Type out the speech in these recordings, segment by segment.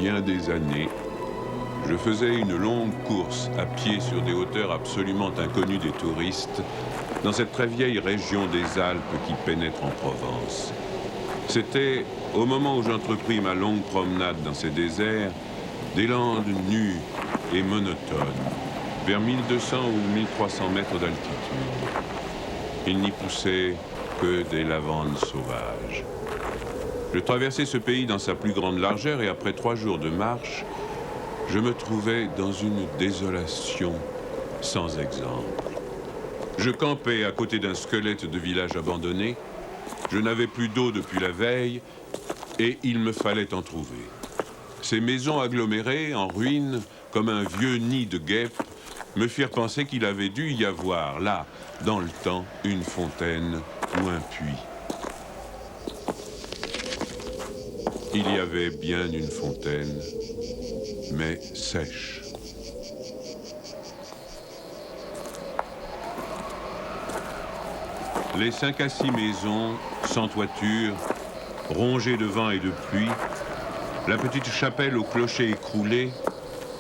bien des années, je faisais une longue course à pied sur des hauteurs absolument inconnues des touristes, dans cette très vieille région des Alpes qui pénètre en Provence. C'était, au moment où j'entrepris ma longue promenade dans ces déserts, des landes nues et monotones, vers 1200 ou 1300 mètres d'altitude. Il n'y poussait que des lavandes sauvages. Je traversais ce pays dans sa plus grande largeur et après 3 jours de marche, je me trouvais dans une désolation sans exemple. Je campais à côté d'un squelette de village abandonné. Je n'avais plus d'eau depuis la veille et il me fallait en trouver. Ces maisons agglomérées, en ruine, comme un vieux nid de guêpes, me firent penser qu'il avait dû y avoir, là, dans le temps, une fontaine ou un puits. Il y avait bien une fontaine, mais sèche. Les 5 à 6 maisons, sans toiture, rongées de vent et de pluie, la petite chapelle au clocher écroulé,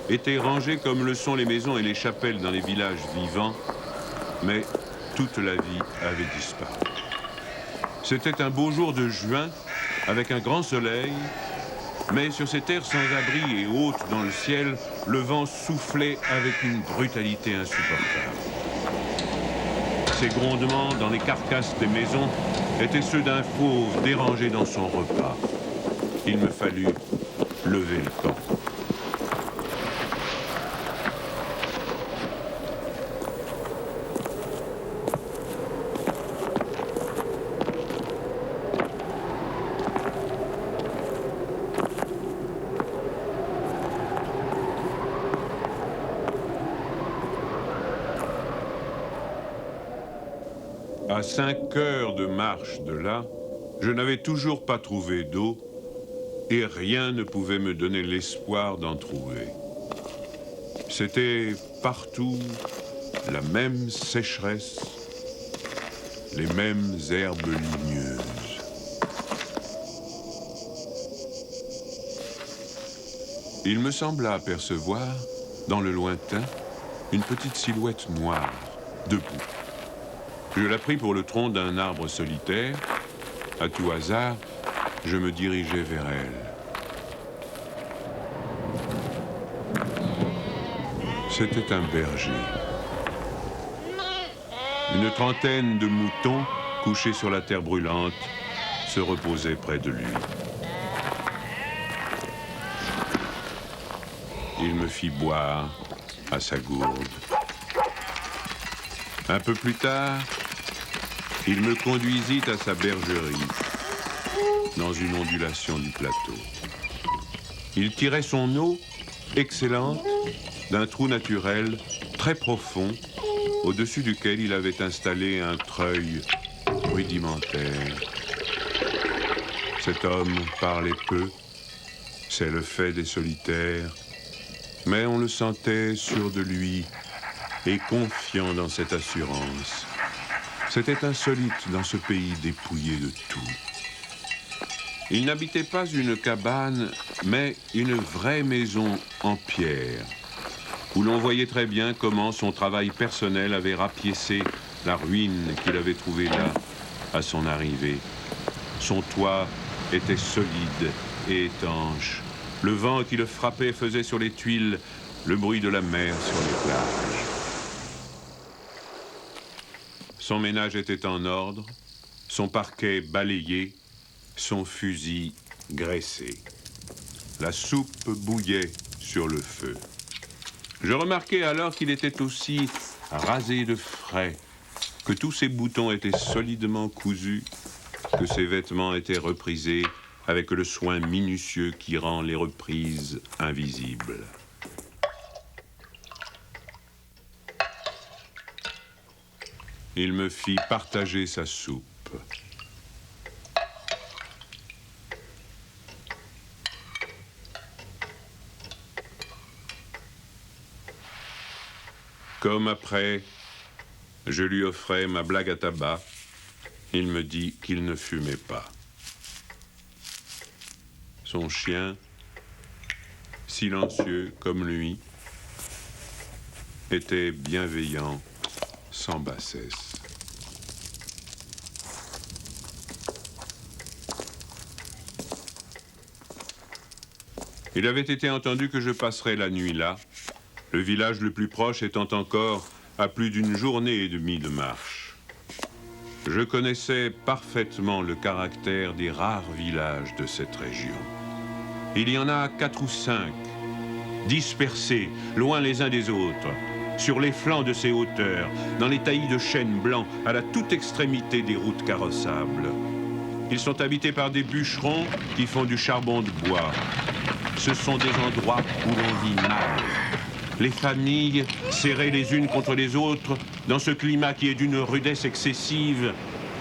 étaient rangées comme le sont les maisons et les chapelles dans les villages vivants, mais toute la vie avait disparu. C'était un beau jour de juin, avec un grand soleil, mais sur ces terres sans abri et hautes dans le ciel, le vent soufflait avec une brutalité insupportable. Ces grondements dans les carcasses des maisons étaient ceux d'un fauve dérangé dans son repas. Il me fallut lever le camp. À 5 heures de marche de là, je n'avais toujours pas trouvé d'eau et rien ne pouvait me donner l'espoir d'en trouver. C'était partout la même sécheresse, les mêmes herbes ligneuses. Il me sembla apercevoir, dans le lointain, une petite silhouette noire, debout. Je la pris pour le tronc d'un arbre solitaire. À tout hasard, je me dirigeai vers elle. C'était un berger. Une trentaine de moutons, couchés sur la terre brûlante, se reposaient près de lui. Il me fit boire à sa gourde. Un peu plus tard, il me conduisit à sa bergerie, dans une ondulation du plateau. Il tirait son eau, excellente, d'un trou naturel très profond, au-dessus duquel il avait installé un treuil rudimentaire. Cet homme parlait peu, c'est le fait des solitaires, mais on le sentait sûr de lui et confiant dans cette assurance. C'était insolite dans ce pays dépouillé de tout. Il n'habitait pas une cabane, mais une vraie maison en pierre, où l'on voyait très bien comment son travail personnel avait rapiécé la ruine qu'il avait trouvée là, à son arrivée. Son toit était solide et étanche. Le vent qui le frappait faisait sur les tuiles le bruit de la mer sur les plages. Son ménage était en ordre, son parquet balayé, son fusil graissé. La soupe bouillait sur le feu. Je remarquai alors qu'il était aussi rasé de frais, que tous ses boutons étaient solidement cousus, que ses vêtements étaient reprisés avec le soin minutieux qui rend les reprises invisibles. Il me fit partager sa soupe. Comme après, je lui offrais ma blague à tabac, il me dit qu'il ne fumait pas. Son chien, silencieux comme lui, était bienveillant, sans bassesse. Il avait été entendu que je passerais la nuit là, le village le plus proche étant encore à plus d'une journée et demie de marche. Je connaissais parfaitement le caractère des rares villages de cette région. Il y en a 4 ou 5, dispersés, loin les uns des autres, sur les flancs de ces hauteurs, dans les taillis de chênes blancs, à la toute extrémité des routes carrossables. Ils sont habités par des bûcherons qui font du charbon de bois. Ce sont des endroits où l'on vit mal. Les familles, serrées les unes contre les autres, dans ce climat qui est d'une rudesse excessive,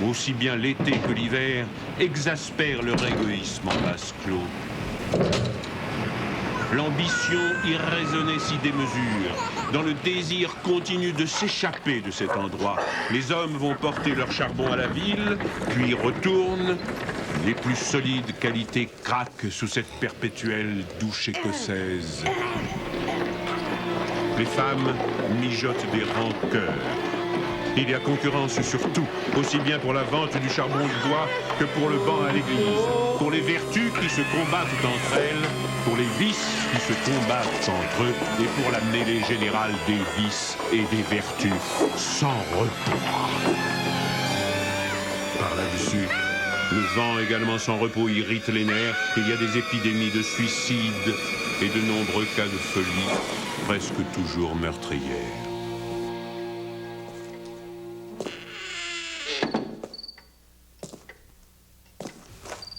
aussi bien l'été que l'hiver, exaspèrent leur égoïsme en vase clos. L'ambition irraisonnée s'y démesure. Dans le désir continu de s'échapper de cet endroit, les hommes vont porter leur charbon à la ville, puis retournent. Les plus solides qualités craquent sous cette perpétuelle douche écossaise. Les femmes mijotent des rancœurs. Il y a concurrence sur tout, aussi bien pour la vente du charbon de bois que pour le banc à l'église, pour les vertus qui se combattent entre elles, pour les vices qui se combattent entre eux, et pour la mêlée générale des vices et des vertus sans repos. Par là-dessus, le vent également sans repos irrite les nerfs. Il y a des épidémies de suicide et de nombreux cas de folie, presque toujours meurtrières.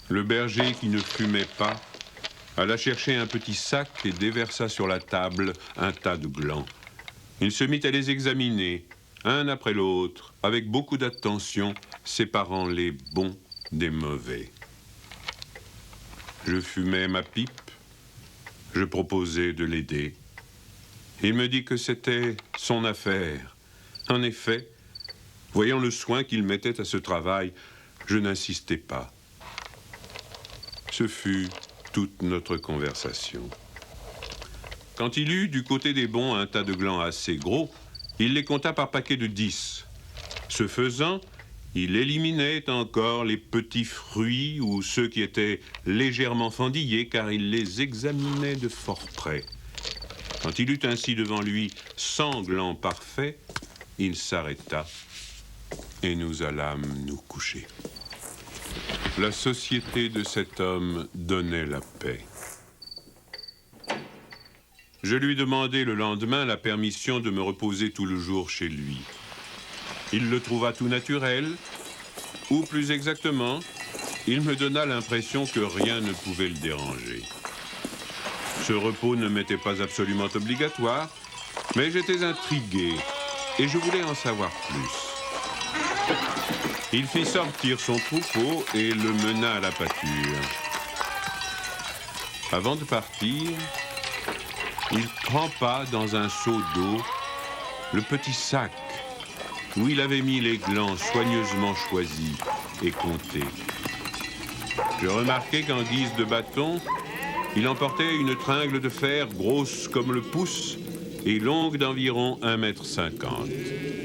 Le berger, qui ne fumait pas, alla chercher un petit sac et déversa sur la table un tas de glands. Il se mit à les examiner, un après l'autre, avec beaucoup d'attention, séparant les bons des mauvais. Je fumais ma pipe, je proposais de l'aider. Il me dit que c'était son affaire. En effet, voyant le soin qu'il mettait à ce travail, je n'insistais pas. Ce fut toute notre conversation. Quand il eut du côté des bons un tas de glands assez gros, il les compta par paquets de 10. Ce faisant, il éliminait encore les petits fruits ou ceux qui étaient légèrement fendillés, car il les examinait de fort près. Quand il eut ainsi devant lui 100 glands parfaits, il s'arrêta et nous allâmes nous coucher. La société de cet homme donnait la paix. Je lui demandai le lendemain la permission de me reposer tout le jour chez lui. Il le trouva tout naturel, ou plus exactement, il me donna l'impression que rien ne pouvait le déranger. Ce repos ne m'était pas absolument obligatoire, mais j'étais intrigué et je voulais en savoir plus. Il fit sortir son troupeau et le mena à la pâture. Avant de partir, il trempa dans un seau d'eau le petit sac où il avait mis les glands soigneusement choisis et comptés. Je remarquai qu'en guise de bâton, il emportait une tringle de fer grosse comme le pouce et longue d'environ 1,50 m.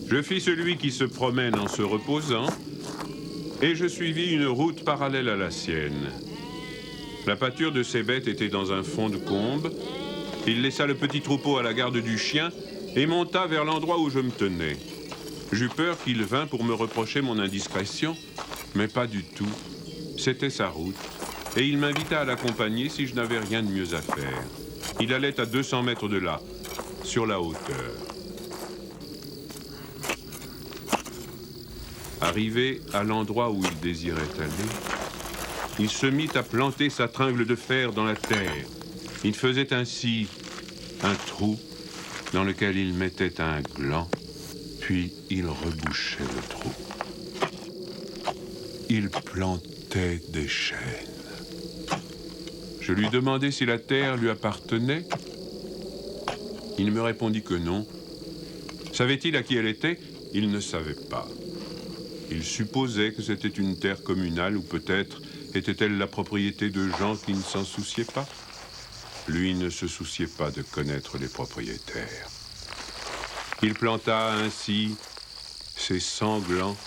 Je fis celui qui se promène en se reposant, et je suivis une route parallèle à la sienne. La pâture de ces bêtes était dans un fond de combe. Il laissa le petit troupeau à la garde du chien et monta vers l'endroit où je me tenais. J'eus peur qu'il vînt pour me reprocher mon indiscrétion, mais pas du tout. C'était sa route, et il m'invita à l'accompagner si je n'avais rien de mieux à faire. Il allait à 200 mètres de là, sur la hauteur. Arrivé à l'endroit où il désirait aller, il se mit à planter sa tringle de fer dans la terre. Il faisait ainsi un trou dans lequel il mettait un gland, puis il rebouchait le trou. Il plantait des chênes. Je lui demandai si la terre lui appartenait. Il me répondit que non. Savait-il à qui elle était? Il ne savait pas. Il supposait que c'était une terre communale ou peut-être était-elle la propriété de gens qui ne s'en souciaient pas. Lui ne se souciait pas de connaître les propriétaires. Il planta ainsi ses sanglants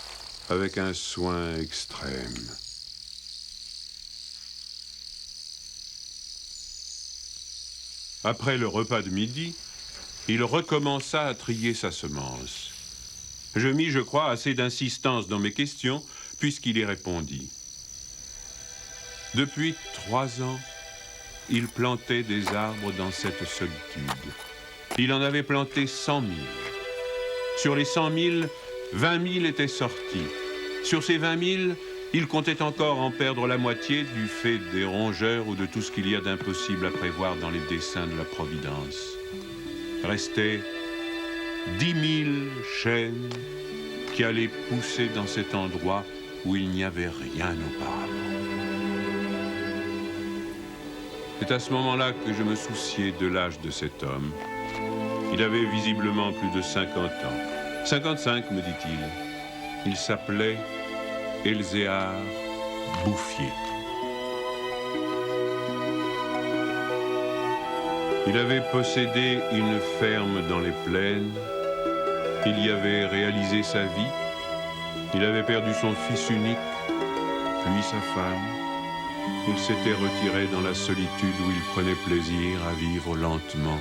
avec un soin extrême. Après le repas de midi, il recommença à trier sa semence. Je mis, je crois, assez d'insistance dans mes questions, puisqu'il y répondit. Depuis 3 ans, il plantait des arbres dans cette solitude. Il en avait planté 100 000. Sur les 100 000, 20 000 étaient sortis. Sur ces 20 000, il comptait encore en perdre la moitié du fait des rongeurs ou de tout ce qu'il y a d'impossible à prévoir dans les desseins de la Providence. Restaient 10 000 chênes qui allaient pousser dans cet endroit où il n'y avait rien auparavant. C'est à ce moment-là que je me souciais de l'âge de cet homme. Il avait visiblement plus de 50 ans. 55, me dit-il. Il s'appelait Elzéar Bouffier. Il avait possédé une ferme dans les plaines. Il y avait réalisé sa vie. Il avait perdu son fils unique, puis sa femme. Il s'était retiré dans la solitude où il prenait plaisir à vivre lentement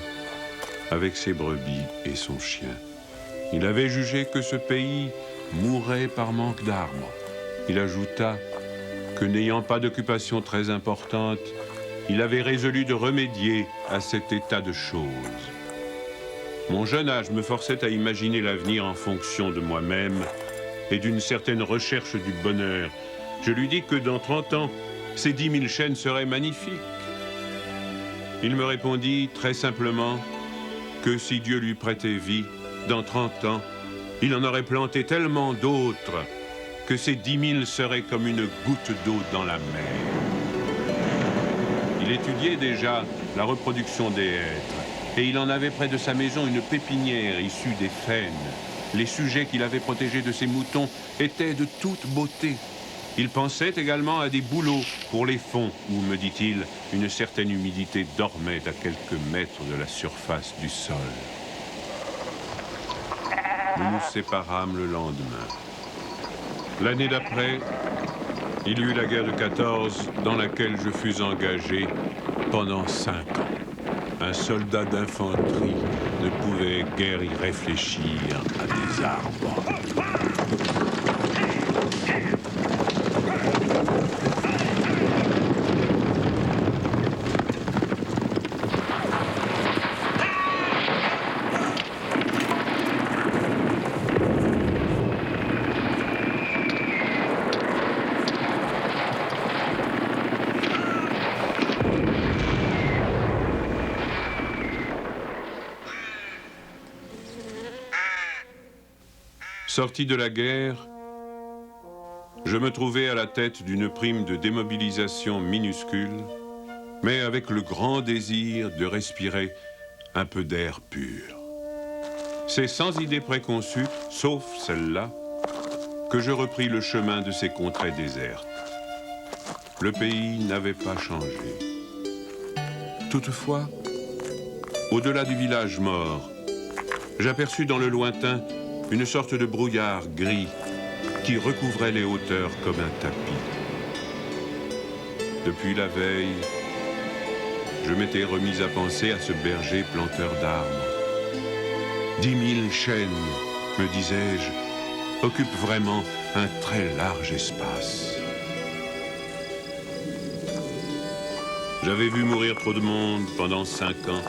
avec ses brebis et son chien. Il avait jugé que ce pays mourait par manque d'arbres. Il ajouta que n'ayant pas d'occupation très importante, il avait résolu de remédier à cet état de choses. Mon jeune âge me forçait à imaginer l'avenir en fonction de moi-même et d'une certaine recherche du bonheur. Je lui dis que dans 30 ans, ces 10 000 chênes seraient magnifiques. Il me répondit très simplement que si Dieu lui prêtait vie, dans 30 ans, il en aurait planté tellement d'autres que ces 10 000 seraient comme une goutte d'eau dans la mer. Il étudiait déjà la reproduction des hêtres et il en avait près de sa maison une pépinière issue des faînes. Les sujets qu'il avait protégés de ses moutons étaient de toute beauté. Il pensait également à des bouleaux pour les fonds où, me dit-il, une certaine humidité dormait à quelques mètres de la surface du sol. Nous nous séparâmes le lendemain. L'année d'après, il y eut la guerre de 14 dans laquelle je fus engagé pendant 5 ans. Un soldat d'infanterie ne pouvait guère y réfléchir à des arbres. Sorti de la guerre, je me trouvais à la tête d'une prime de démobilisation minuscule, mais avec le grand désir de respirer un peu d'air pur. C'est sans idée préconçue, sauf celle-là, que je repris le chemin de ces contrées désertes. Le pays n'avait pas changé. Toutefois, au-delà du village mort, j'aperçus dans le lointain une sorte de brouillard gris qui recouvrait les hauteurs comme un tapis. Depuis la veille, je m'étais remis à penser à ce berger planteur d'arbres. 10 000 chênes, me disais-je, occupent vraiment un très large espace. J'avais vu mourir trop de monde pendant 5 ans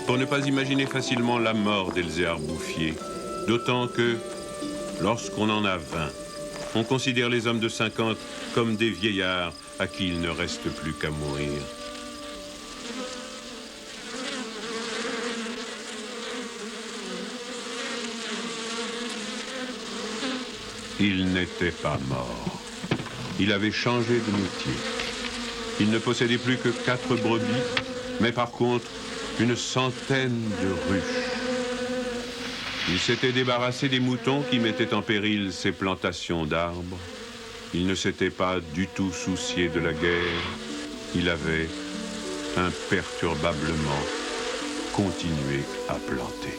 pour ne pas imaginer facilement la mort d'Elzéar Bouffier. D'autant que, lorsqu'on en a 20, on considère les hommes de 50 comme des vieillards à qui il ne reste plus qu'à mourir. Il n'était pas mort. Il avait changé de métier. Il ne possédait plus que 4 brebis, mais par contre, une centaine de ruches. Il s'était débarrassé des moutons qui mettaient en péril ses plantations d'arbres. Il ne s'était pas du tout soucié de la guerre. Il avait imperturbablement continué à planter.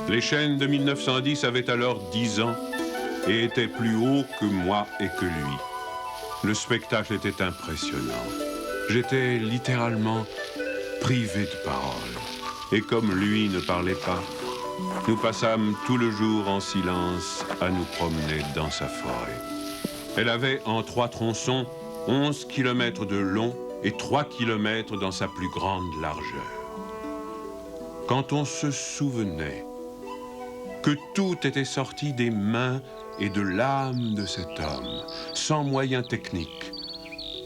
Les chênes de 1910 avaient alors 10 ans et étaient plus hauts que moi et que lui. Le spectacle était impressionnant. J'étais littéralement privé de parole. Et comme lui ne parlait pas, nous passâmes tout le jour en silence à nous promener dans sa forêt. Elle avait en 3 tronçons 11 kilomètres de long et 3 kilomètres dans sa plus grande largeur. Quand on se souvenait que tout était sorti des mains et de l'âme de cet homme, sans moyens techniques,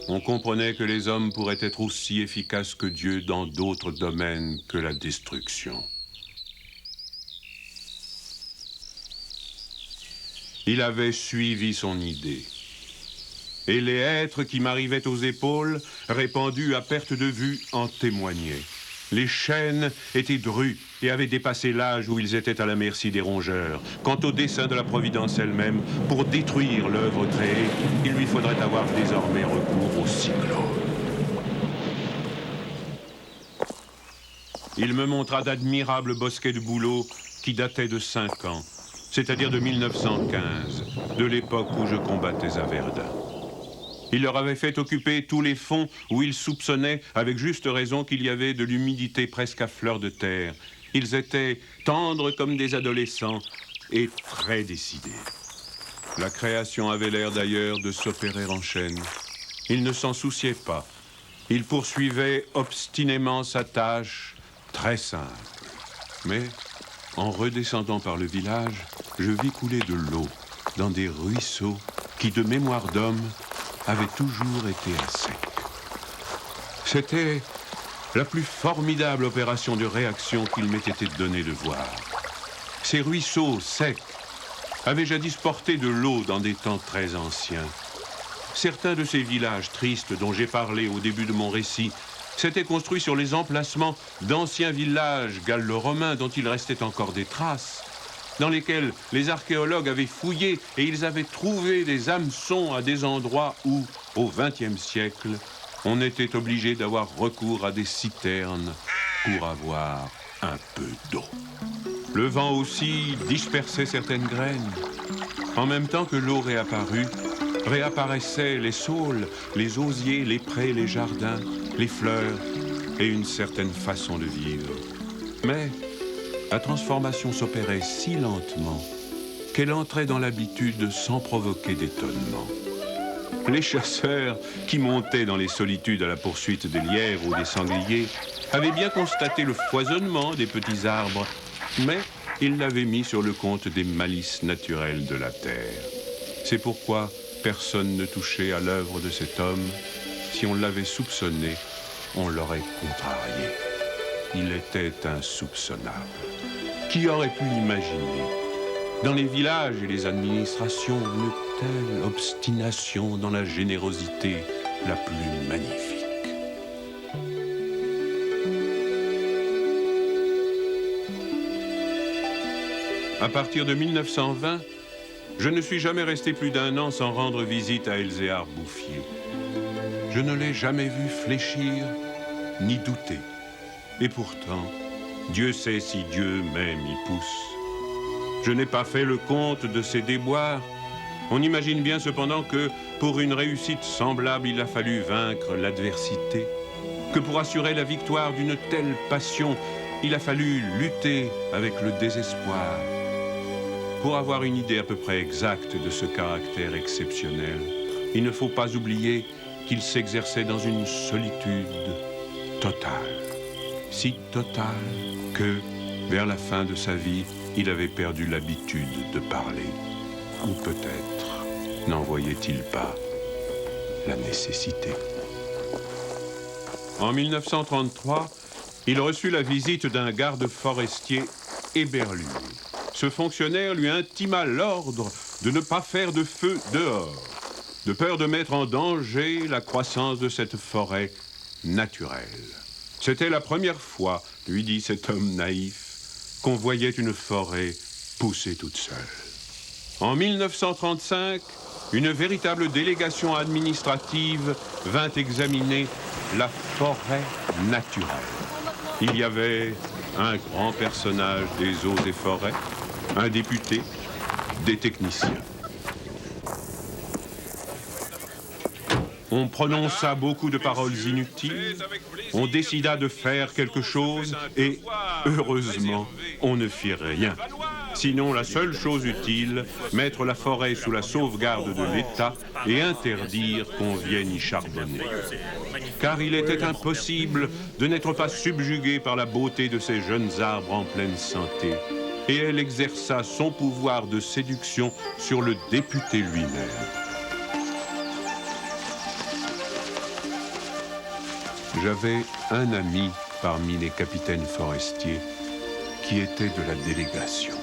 on comprenait que les hommes pourraient être aussi efficaces que Dieu dans d'autres domaines que la destruction. Il avait suivi son idée. Et les hêtres qui m'arrivaient aux épaules, répandus à perte de vue, en témoignaient. Les chênes étaient drus et avaient dépassé l'âge où ils étaient à la merci des rongeurs. Quant au dessein de la Providence elle-même, pour détruire l'œuvre créée, il lui faudrait avoir désormais recours au cyclone. Il me montra d'admirables bosquets de bouleaux qui dataient de 5 ans, c'est-à-dire de 1915, de l'époque où je combattais à Verdun. Il leur avait fait occuper tous les fonds où ils soupçonnaient, avec juste raison, qu'il y avait de l'humidité presque à fleur de terre. Ils étaient tendres comme des adolescents et très décidés. La création avait l'air d'ailleurs de s'opérer en chaîne. Il ne s'en souciait pas. Il poursuivait obstinément sa tâche, très simple. Mais, en redescendant par le village, je vis couler de l'eau dans des ruisseaux qui, de mémoire d'homme, avaient toujours été à sec. C'était la plus formidable opération de réaction qu'il m'ait été donné de voir. Ces ruisseaux secs avaient jadis porté de l'eau dans des temps très anciens. Certains de ces villages tristes dont j'ai parlé au début de mon récit s'étaient construits sur les emplacements d'anciens villages gallo-romains dont il restait encore des traces, dans lesquels les archéologues avaient fouillé et ils avaient trouvé des hameçons à des endroits où, au XXe siècle, on était obligé d'avoir recours à des citernes pour avoir un peu d'eau. Le vent aussi dispersait certaines graines. En même temps que l'eau réapparut, réapparaissaient les saules, les osiers, les prés, les jardins, les fleurs et une certaine façon de vivre. Mais la transformation s'opérait si lentement qu'elle entrait dans l'habitude sans provoquer d'étonnement. Les chasseurs qui montaient dans les solitudes à la poursuite des lièvres ou des sangliers avaient bien constaté le foisonnement des petits arbres, mais ils l'avaient mis sur le compte des malices naturelles de la terre. C'est pourquoi personne ne touchait à l'œuvre de cet homme. Si on l'avait soupçonné, on l'aurait contrarié. Il était insoupçonnable. Qui aurait pu imaginer, dans les villages et les administrations, une telle obstination dans la générosité la plus magnifique? À partir de 1920, je ne suis jamais resté plus d'1 an sans rendre visite à Elzéar Bouffier. Je ne l'ai jamais vu fléchir ni douter. Et pourtant, Dieu sait si Dieu même y pousse. Je n'ai pas fait le compte de ses déboires. On imagine bien cependant que, pour une réussite semblable, il a fallu vaincre l'adversité. Que pour assurer la victoire d'une telle passion, il a fallu lutter avec le désespoir. Pour avoir une idée à peu près exacte de ce caractère exceptionnel, il ne faut pas oublier qu'il s'exerçait dans une solitude totale. Si totale que, vers la fin de sa vie, il avait perdu l'habitude de parler. Ou peut-être n'en voyait-il pas la nécessité. En 1933, il reçut la visite d'un garde forestier éberlu. Ce fonctionnaire lui intima l'ordre de ne pas faire de feu dehors, de peur de mettre en danger la croissance de cette forêt naturelle. C'était la première fois, lui dit cet homme naïf, qu'on voyait une forêt pousser toute seule. En 1935, une véritable délégation administrative vint examiner la forêt naturelle. Il y avait un grand personnage des eaux et forêts, un député, des techniciens. On prononça beaucoup de paroles inutiles, on décida de faire quelque chose et, heureusement, on ne fit rien. Sinon, la seule chose utile, mettre la forêt sous la sauvegarde de l'État et interdire qu'on vienne y charbonner. Car il était impossible de n'être pas subjugué par la beauté de ces jeunes arbres en pleine santé. Et elle exerça son pouvoir de séduction sur le député lui-même. J'avais un ami parmi les capitaines forestiers qui était de la délégation.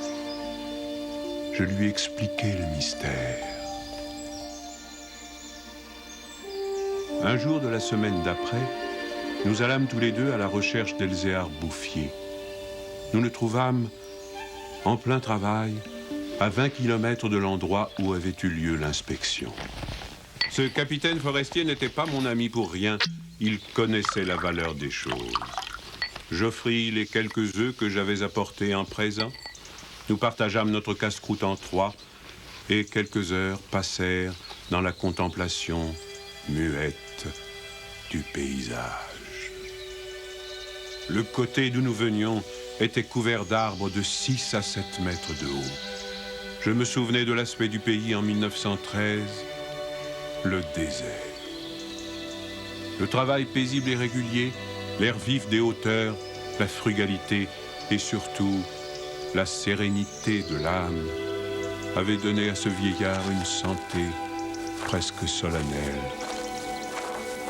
Je lui expliquai le mystère. Un jour de la semaine d'après, nous allâmes tous les deux à la recherche d'Elzéar Bouffier. Nous le trouvâmes en plein travail, à 20 km de l'endroit où avait eu lieu l'inspection. Ce capitaine forestier n'était pas mon ami pour rien. Il connaissait la valeur des choses. J'offris les quelques œufs que j'avais apportés en présent. Nous partageâmes notre casse-croûte en trois et quelques heures passèrent dans la contemplation muette du paysage. Le côté d'où nous venions était couvert d'arbres de 6 à 7 mètres de haut. Je me souvenais de l'aspect du pays en 1913, le désert. Le travail paisible et régulier, l'air vif des hauteurs, la frugalité et surtout la sérénité de l'âme avaient donné à ce vieillard une santé presque solennelle.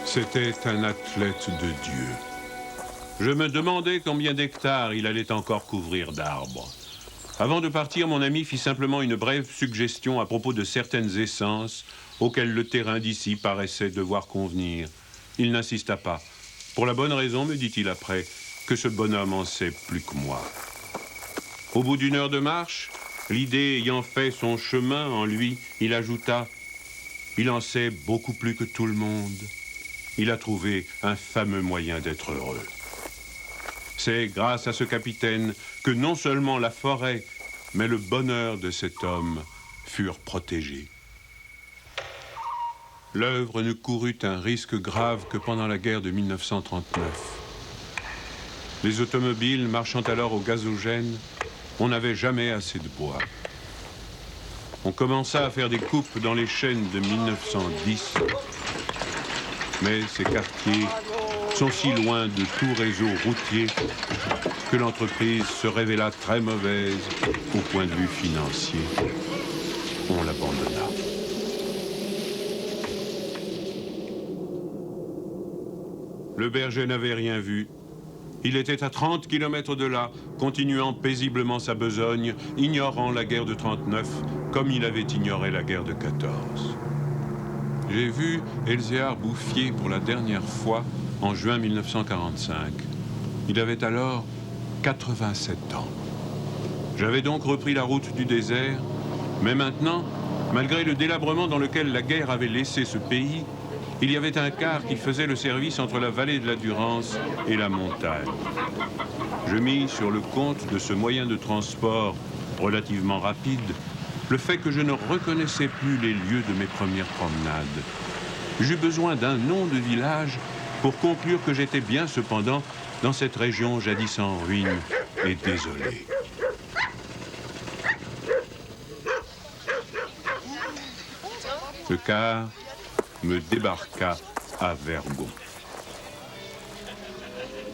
C'était un athlète de Dieu. Je me demandais combien d'hectares il allait encore couvrir d'arbres. Avant de partir, mon ami fit simplement une brève suggestion à propos de certaines essences auxquelles le terrain d'ici paraissait devoir convenir. Il n'insista pas. Pour la bonne raison, me dit-il après, que ce bonhomme en sait plus que moi. Au bout d'une heure de marche, l'idée ayant fait son chemin en lui, il ajouta « Il en sait beaucoup plus que tout le monde. Il a trouvé un fameux moyen d'être heureux. » C'est grâce à ce capitaine que non seulement la forêt, mais le bonheur de cet homme furent protégés. L'œuvre ne courut un risque grave que pendant la guerre de 1939. Les automobiles marchant alors au gazogène, on n'avait jamais assez de bois. On commença à faire des coupes dans les chênes de 1910, mais ces quartiers sont si loin de tout réseau routier que l'entreprise se révéla très mauvaise au point de vue financier. On l'abandonna. Le berger n'avait rien vu. Il était à 30 km de là, continuant paisiblement sa besogne, ignorant la guerre de 39, comme il avait ignoré la guerre de 14. J'ai vu Elzéar Bouffier pour la dernière fois en juin 1945. Il avait alors 87 ans. J'avais donc repris la route du désert, mais maintenant, malgré le délabrement dans lequel la guerre avait laissé ce pays, il y avait un car qui faisait le service entre la vallée de la Durance et la montagne. Je mis sur le compte de ce moyen de transport relativement rapide le fait que je ne reconnaissais plus les lieux de mes premières promenades. J'eus besoin d'un nom de village pour conclure que j'étais bien cependant dans cette région jadis en ruine et désolée. Le car me débarqua à Vergon.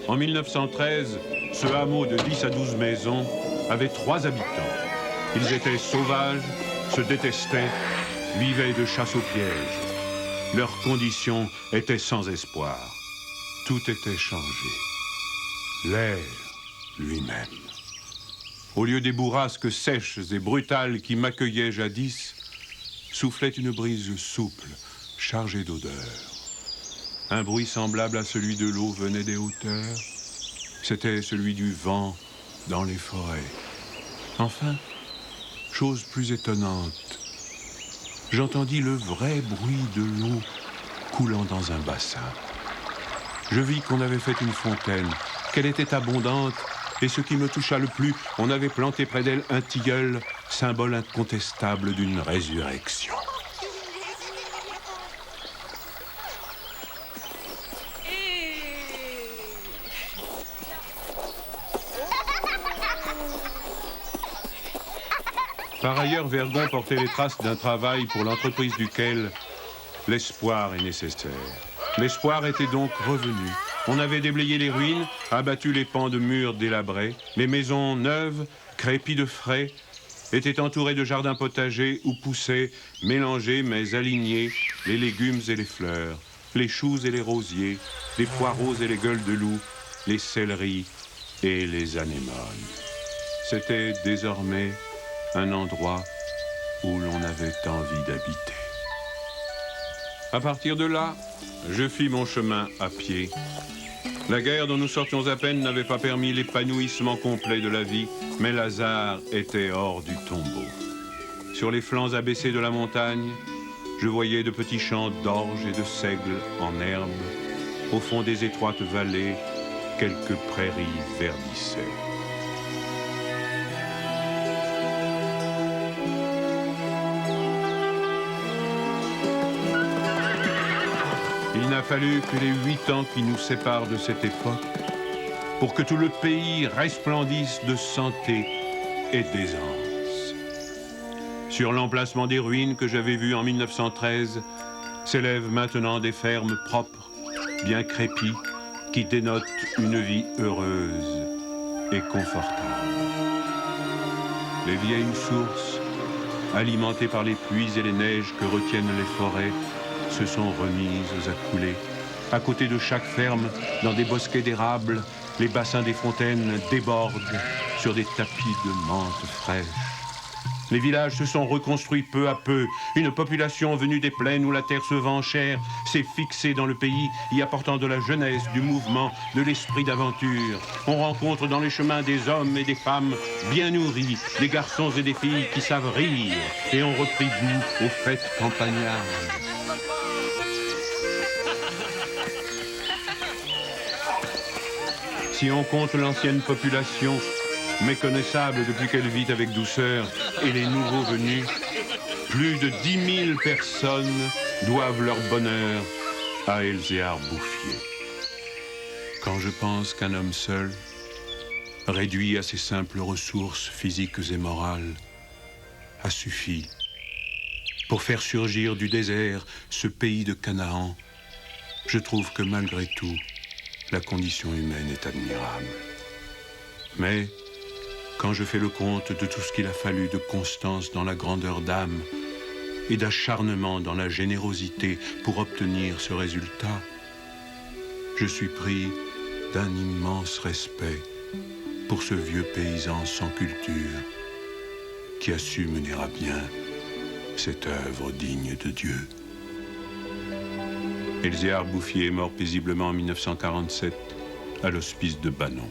En 1913, ce hameau de 10 à 12 maisons avait 3 habitants. Ils étaient sauvages, se détestaient, vivaient de chasse au piège. Leurs conditions étaient sans espoir. Tout était changé. L'air lui-même. Au lieu des bourrasques sèches et brutales qui m'accueillaient jadis, soufflait une brise souple, chargée d'odeurs. Un bruit semblable à celui de l'eau venait des hauteurs. C'était celui du vent dans les forêts. Enfin, chose plus étonnante, j'entendis le vrai bruit de l'eau coulant dans un bassin. Je vis qu'on avait fait une fontaine, qu'elle était abondante, et ce qui me toucha le plus, on avait planté près d'elle un tilleul, symbole incontestable d'une résurrection. Par ailleurs, Vergon portait les traces d'un travail pour l'entreprise duquel l'espoir est nécessaire. L'espoir était donc revenu. On avait déblayé les ruines, abattu les pans de murs délabrés. Les maisons neuves, crépies de frais, étaient entourées de jardins potagers où poussaient, mélangés mais alignés, les légumes et les fleurs, les choux et les rosiers, les poireaux et les gueules de loup, les céleris et les anémones. C'était désormais un endroit où l'on avait envie d'habiter. À partir de là, je fis mon chemin à pied. La guerre dont nous sortions à peine n'avait pas permis l'épanouissement complet de la vie, mais Lazare était hors du tombeau. Sur les flancs abaissés de la montagne, je voyais de petits champs d'orge et de seigle en herbe. Au fond des étroites vallées, quelques prairies verdissaient. Il n'a fallu que les 8 ans qui nous séparent de cette époque pour que tout le pays resplendisse de santé et d'aisance. Sur l'emplacement des ruines que j'avais vues en 1913, s'élèvent maintenant des fermes propres, bien crépies, qui dénotent une vie heureuse et confortable. Les vieilles sources, alimentées par les pluies et les neiges que retiennent les forêts, se sont remises à couler. À côté de chaque ferme, dans des bosquets d'érables, les bassins des fontaines débordent sur des tapis de menthe fraîche. Les villages se sont reconstruits peu à peu. Une population venue des plaines où la terre se vend chère s'est fixée dans le pays, y apportant de la jeunesse, du mouvement, de l'esprit d'aventure. On rencontre dans les chemins des hommes et des femmes bien nourris, des garçons et des filles qui savent rire et ont repris goût aux fêtes campagnardes. Si on compte l'ancienne population, méconnaissable depuis qu'elle vit avec douceur, et les nouveaux venus, plus de 10 000 personnes doivent leur bonheur à Elzéar Bouffier. Quand je pense qu'un homme seul, réduit à ses simples ressources physiques et morales, a suffi pour faire surgir du désert ce pays de Canaan, je trouve que malgré tout, la condition humaine est admirable. Mais quand je fais le compte de tout ce qu'il a fallu de constance dans la grandeur d'âme et d'acharnement dans la générosité pour obtenir ce résultat, je suis pris d'un immense respect pour ce vieux paysan sans culture qui a su mener à bien cette œuvre digne de Dieu. Elzéar Bouffier est mort paisiblement en 1947 à l'hospice de Banon.